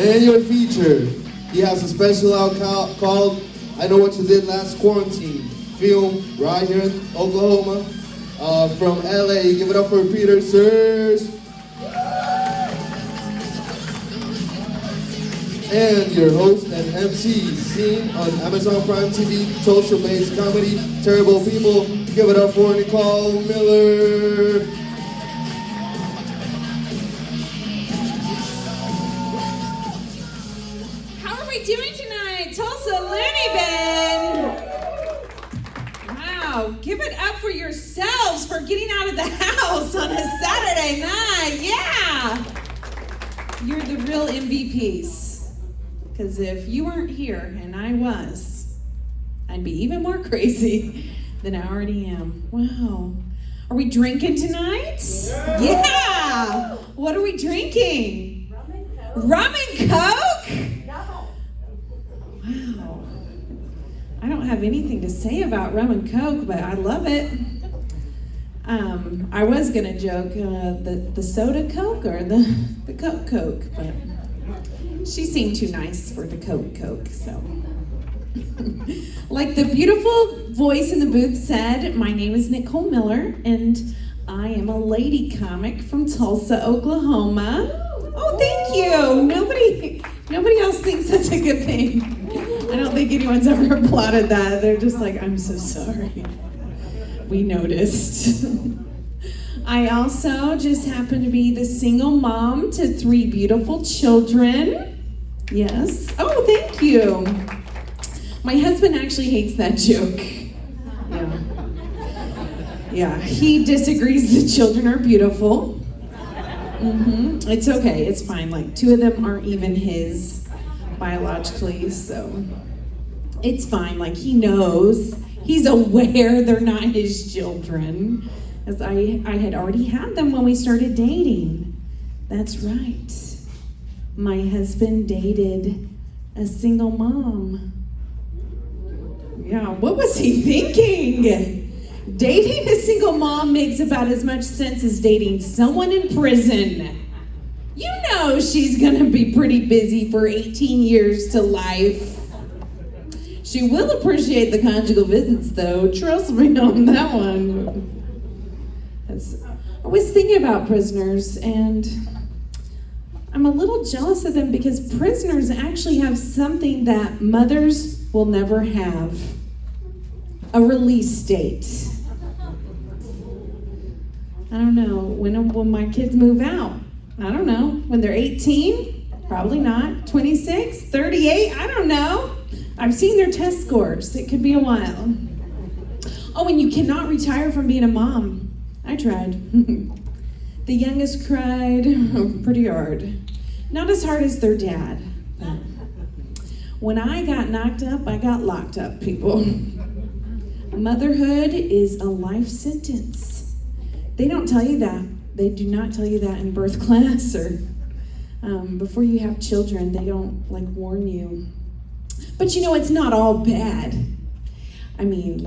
And your feature, he has a special out called I Know What You Did Last Quarantine, film right here in Oklahoma, from LA. Give it up for Peter, sirs. And your host and MC, seen on Amazon Prime TV, Tulsa-based comedy, Terrible People. Give it up for Nicole Miller. How are we doing tonight, Tulsa Loony Bin? Wow, give it up for yourselves for getting out of the house on a Saturday night. Yeah! You're the real MVPs. Because if you weren't here and I was, I'd be even more crazy than I already am. Wow. Are we drinking tonight? Yeah! What are we drinking? Rum and Coke? Wow. I don't have anything to say about rum and Coke, but I love it. I was going to joke the soda Coke or the Coke, but she seemed too nice for the Coke, so. Like the beautiful voice in the booth said, my name is Nicole Miller, and I am a lady comic from Tulsa, Oklahoma. Oh, thank you. Nobody else thinks that's a good thing. I don't think anyone's ever applauded that. They're just like, I'm so sorry. We noticed. I also just happen to be the single mom to 3 beautiful children. Yes. Oh, thank you. My husband actually hates that joke. Yeah, he disagrees the children are beautiful. It's okay, it's fine. Like 2 of them aren't even his biologically, so it's fine. Like he knows, he's aware they're not his children. As I had already had them when we started dating. That's right. My husband dated a single mom. Yeah, what was he thinking? Dating a single mom makes about as much sense as dating someone in prison. You know she's gonna be pretty busy for 18 years to life. She will appreciate the conjugal visits though, trust me on that one. I was thinking about prisoners, and I'm a little jealous of them because prisoners actually have something that mothers will never have. A release date. I don't know, when will my kids move out? I don't know, when they're 18? Probably not. 26? 38? I don't know. I've seen their test scores. It could be a while. Oh, and you cannot retire from being a mom. I tried. The youngest cried pretty hard. Not as hard as their dad. But when I got knocked up, I got locked up, people. Motherhood is a life sentence. They don't tell you that. They do not tell you that in birth class or before you have children. They don't warn you. But you know, it's not all bad. I mean,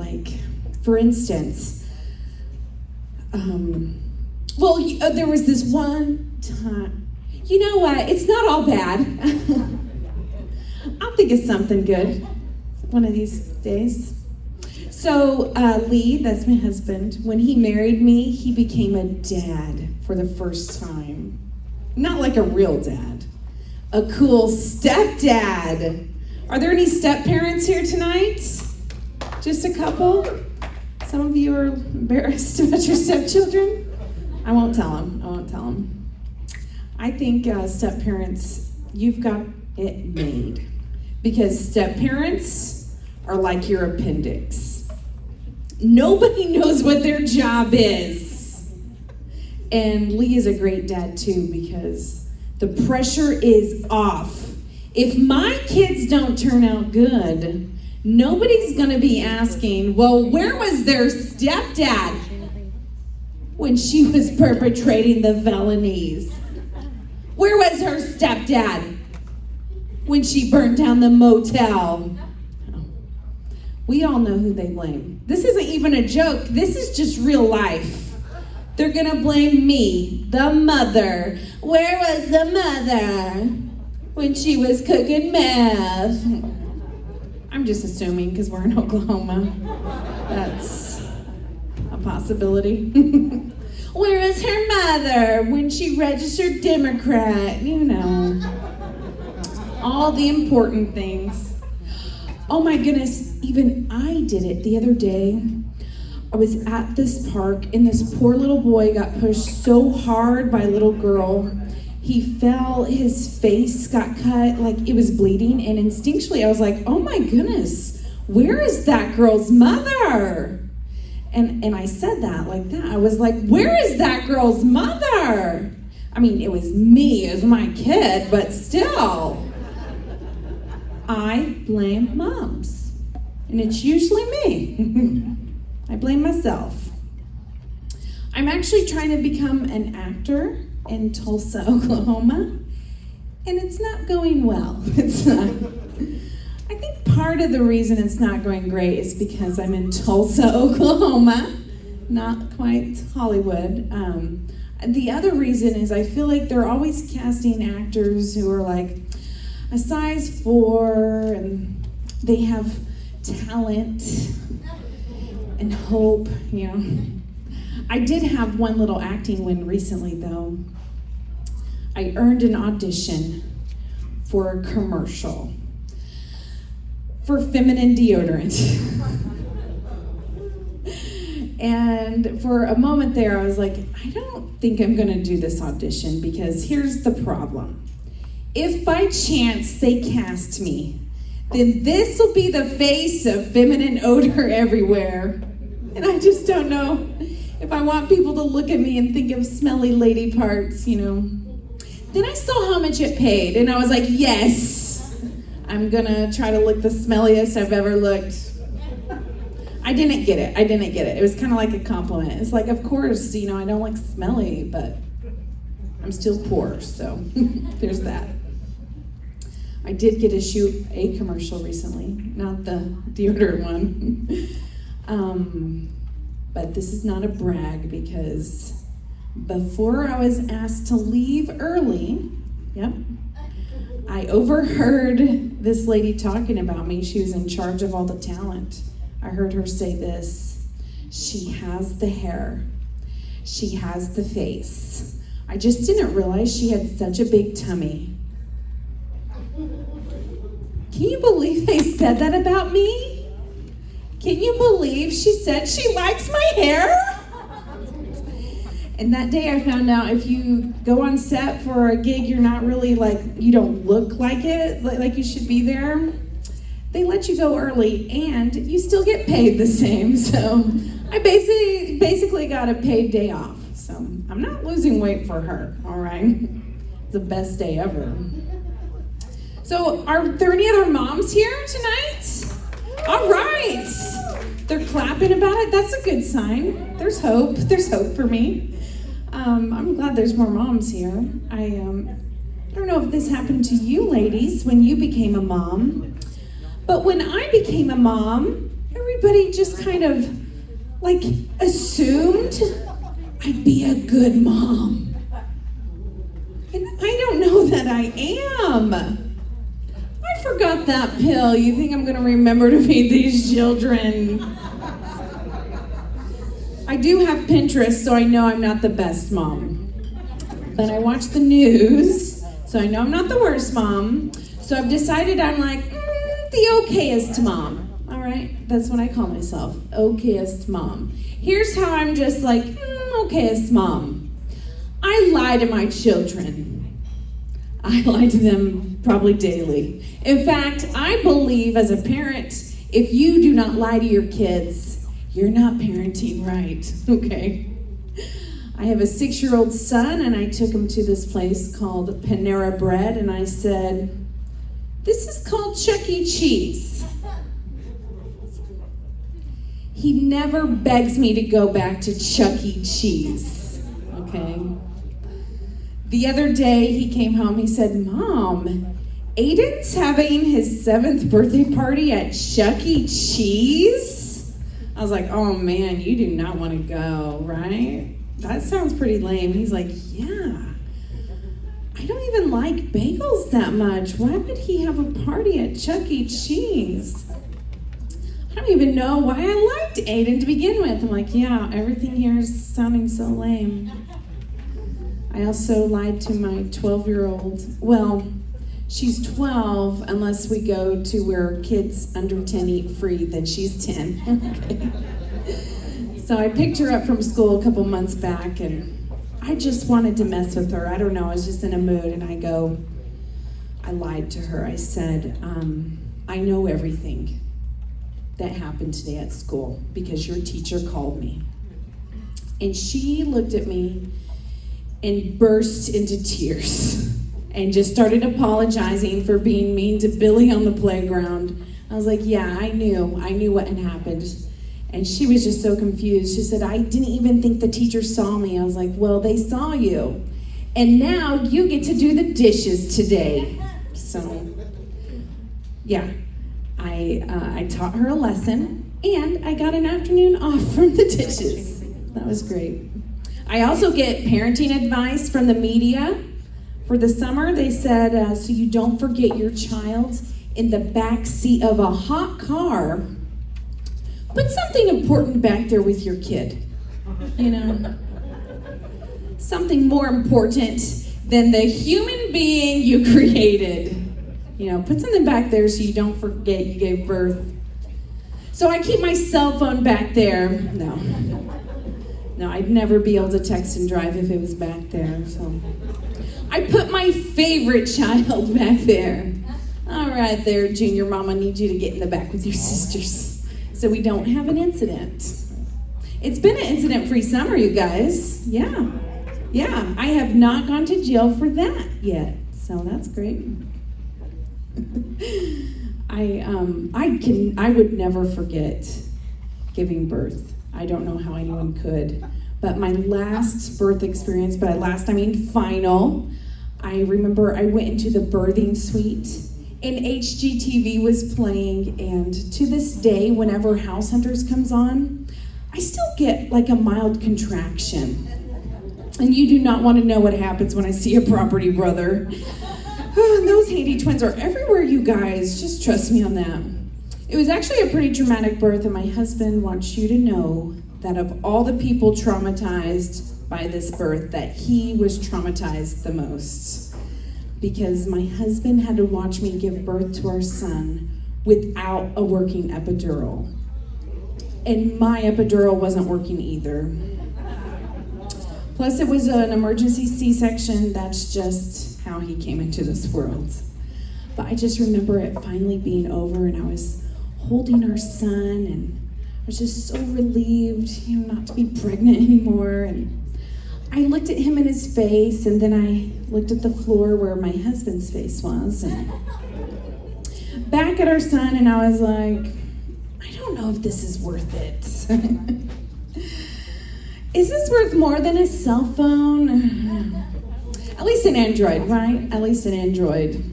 for instance, there was this one time, you know what, it's not all bad. I'll think of something good one of these days. So Lee, that's my husband, when he married me, he became a dad for the first time. Not like a real dad, a cool stepdad. Are there any step-parents here tonight? Just a couple? Some of you are embarrassed about your stepchildren? I won't tell them. I think step-parents, you've got it made. Because step-parents are like your appendix. Nobody knows what their job is. And Lee is a great dad too because the pressure is off. If my kids don't turn out good, nobody's gonna be asking, well, where was their stepdad when she was perpetrating the felonies? Where was her stepdad when she burned down the motel? We all know who they blame. This isn't even a joke. This is just real life. They're gonna blame me, the mother. Where was the mother? when she was cooking meth. I'm just assuming because we're in Oklahoma. That's a possibility. Where is her mother when she registered Democrat? You know, all the important things. Oh my goodness, even I did it the other day. I was at this park and this poor little boy got pushed so hard by a little girl. He fell, his face got cut, like it was bleeding, and instinctually I was like, oh my goodness, where is that girl's mother? And I said that like that. I was like, where is that girl's mother? I mean, it was me, it was my kid, but still. I blame moms, and it's usually me. I blame myself. I'm actually trying to become an actor in Tulsa, Oklahoma, and it's not going well. It's not. I think part of the reason it's not going great is because I'm in Tulsa, Oklahoma, not quite Hollywood. The other reason is I feel like they're always casting actors who are like a size 4 and they have talent and hope, you know. I did have one little acting win recently though. I earned an audition for a commercial for feminine deodorant. And for a moment there, I was like, I don't think I'm gonna do this audition because here's the problem. If by chance they cast me, then this will be the face of feminine odor everywhere. And I just don't know if I want people to look at me and think of smelly lady parts, you know. Then I saw how much it paid, and I was like, yes, I'm gonna try to look the smelliest I've ever looked. I didn't get it. It was kind of like a compliment. It's like, of course, you know, I don't look smelly, but I'm still poor, so there's that. I did get to shoot a commercial recently, not the deodorant one. But this is not a brag because before I was asked to leave early, I overheard this lady talking about me. She was in charge of all the talent. I heard her say this: she has the hair, she has the face. I just didn't realize she had such a big tummy. Can you believe they said that about me? Can you believe she said she likes my hair? And that day I found out if you go on set for a gig, you're not really like, you don't look like it, like you should be there. They let you go early and you still get paid the same. So I basically got a paid day off. So I'm not losing weight for her, all right? It's the best day ever. So are there any other moms here tonight? All right. They're clapping about it. That's a good sign. There's hope. There's hope for me. I'm glad there's more moms here. I don't know if this happened to you ladies when you became a mom, but when I became a mom, everybody just kind of like assumed I'd be a good mom. And I don't know that I am. I forgot that pill. You think I'm gonna remember to feed these children? I do have Pinterest, so I know I'm not the best mom. But I watch the news, so I know I'm not the worst mom. So I've decided I'm like, the okayest mom. All right, that's what I call myself, okayest mom. Here's how I'm just like, okayest mom. I lie to my children. I lie to them probably daily. In fact, I believe as a parent, if you do not lie to your kids, you're not parenting right, okay? I have a 6-year-old son, and I took him to this place called Panera Bread, and I said, this is called Chuck E. Cheese. He never begs me to go back to Chuck E. Cheese, okay? The other day, he came home, he said, Mom, Aiden's having his 7th birthday party at Chuck E. Cheese? I was like, oh man, you do not want to go, right? That sounds pretty lame. He's like, yeah. I don't even like bagels that much. Why would he have a party at Chuck E. Cheese? I don't even know why I liked Aiden to begin with. I'm like, yeah, everything here is sounding so lame. I also lied to my 12-year-old. Well, she's 12 unless we go to where kids under 10 eat free, then she's 10. Okay. So I picked her up from school a couple months back, and I just wanted to mess with her. I don't know, I was just in a mood, and I lied to her. I said, I know everything that happened today at school because your teacher called me. And she looked at me and burst into tears and just started apologizing for being mean to Billy on the playground. I was like, yeah, I knew what had happened. And she was just so confused. She said, I didn't even think the teacher saw me. I was like, well, they saw you. And now you get to do the dishes today. So, yeah. I taught her a lesson, and I got an afternoon off from the dishes. That was great. I also get parenting advice from the media. For the summer, they said, so you don't forget your child in the back seat of a hot car, put something important back there with your kid. You know, something more important than the human being you created. You know, put something back there so you don't forget you gave birth. So I keep my cell phone back there. No, I'd never be able to text and drive if it was back there. So I put my favorite child back there. All right there, Junior Mom, I need you to get in the back with your sisters so we don't have an incident. It's been an incident-free summer, you guys. Yeah, I have not gone to jail for that yet, so that's great. I would never forget giving birth. I don't know how anyone could. But my last birth experience, by last I mean final, I remember I went into the birthing suite and HGTV was playing, and to this day, whenever House Hunters comes on, I still get like a mild contraction. And you do not want to know what happens when I see a property brother. Those Haiti twins are everywhere, you guys. Just trust me on that. It was actually a pretty traumatic birth, and my husband wants you to know that of all the people traumatized by this birth, that he was traumatized the most. Because my husband had to watch me give birth to our son without a working epidural. And my epidural wasn't working either. Plus, it was an emergency C-section. That's just how he came into this world. But I just remember it finally being over, and I was holding our son, and I was just so relieved, not to be pregnant anymore. And I looked at him in his face, and then I looked at the floor where my husband's face was, and back at our son, and I was like, I don't know if this is worth it. Is this worth more than a cell phone? At least an Android, right? At least an Android.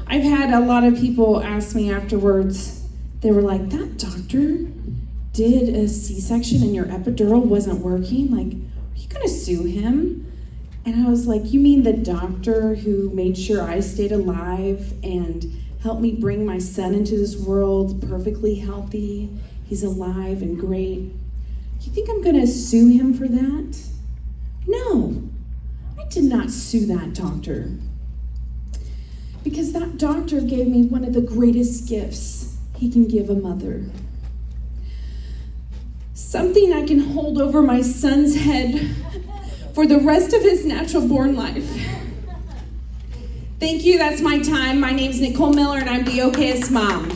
I've had a lot of people ask me afterwards, they were like, that doctor did a C-section and your epidural wasn't working? Like, are you gonna sue him? And I was like, you mean the doctor who made sure I stayed alive and helped me bring my son into this world perfectly healthy? He's alive and great. You think I'm gonna sue him for that? No, I did not sue that doctor. Because that doctor gave me one of the greatest gifts he can give a mother. Something I can hold over my son's head for the rest of his natural born life. Thank you, that's my time. My name's Nicole Miller and I'm the okayest mom.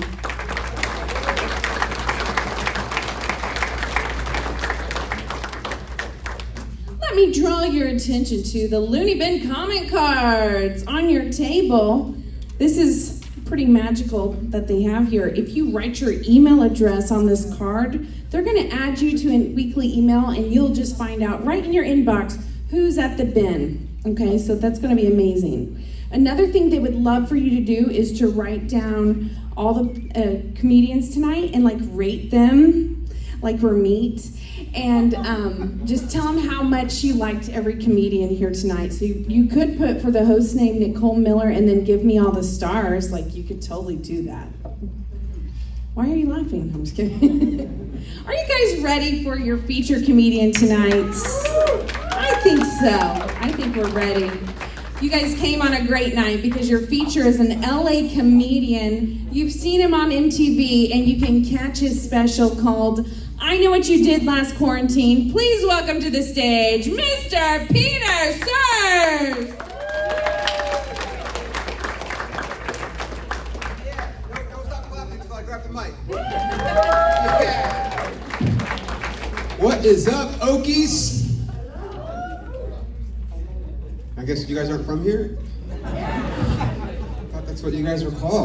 Let me draw your attention to the Loony Bin comment cards on your table. This is pretty magical that they have here. If you write your email address on this card, they're going to add you to a weekly email, and you'll just find out right in your inbox who's at the bin. Okay, so that's going to be amazing. Another thing they would love for you to do is to write down all the comedians tonight and rate them. like we're meat. And just tell them how much you liked every comedian here tonight. So you could put for the host name Nicole Miller and then give me all the stars. Like, you could totally do that. Why are you laughing? I'm just kidding. Are you guys ready for your featured comedian tonight? I think so. I think we're ready. You guys came on a great night because your feature is an LA comedian. You've seen him on MTV, and you can catch his special called I Know What You Did Last Quarantine. Please welcome to the stage, Mr. Peter Sir. Don't stop clapping until I grab the mic. What is up, Okies? I guess you guys aren't from here? I thought that's what you guys were called.